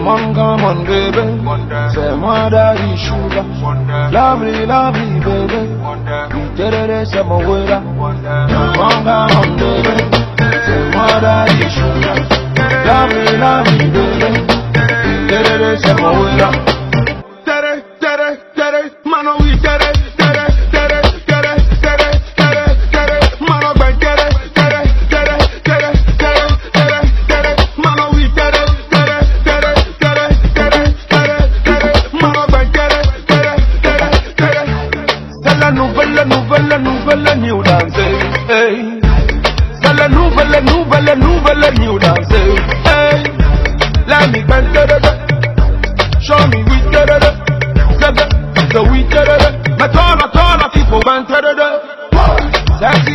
Come on, baby. Say my daddy sugar. Lovely, lovely, baby. You did it, say my waiter. Come on, baby. Say my daddy sugar. Lovely, lovely, baby. You did it, say my waiter. Mano, we did it. Nouvelle new dance, hey. C'est la nouvelle new dance, hey. Let me bend show me we get it, so we get it. My turn, people went to the sexy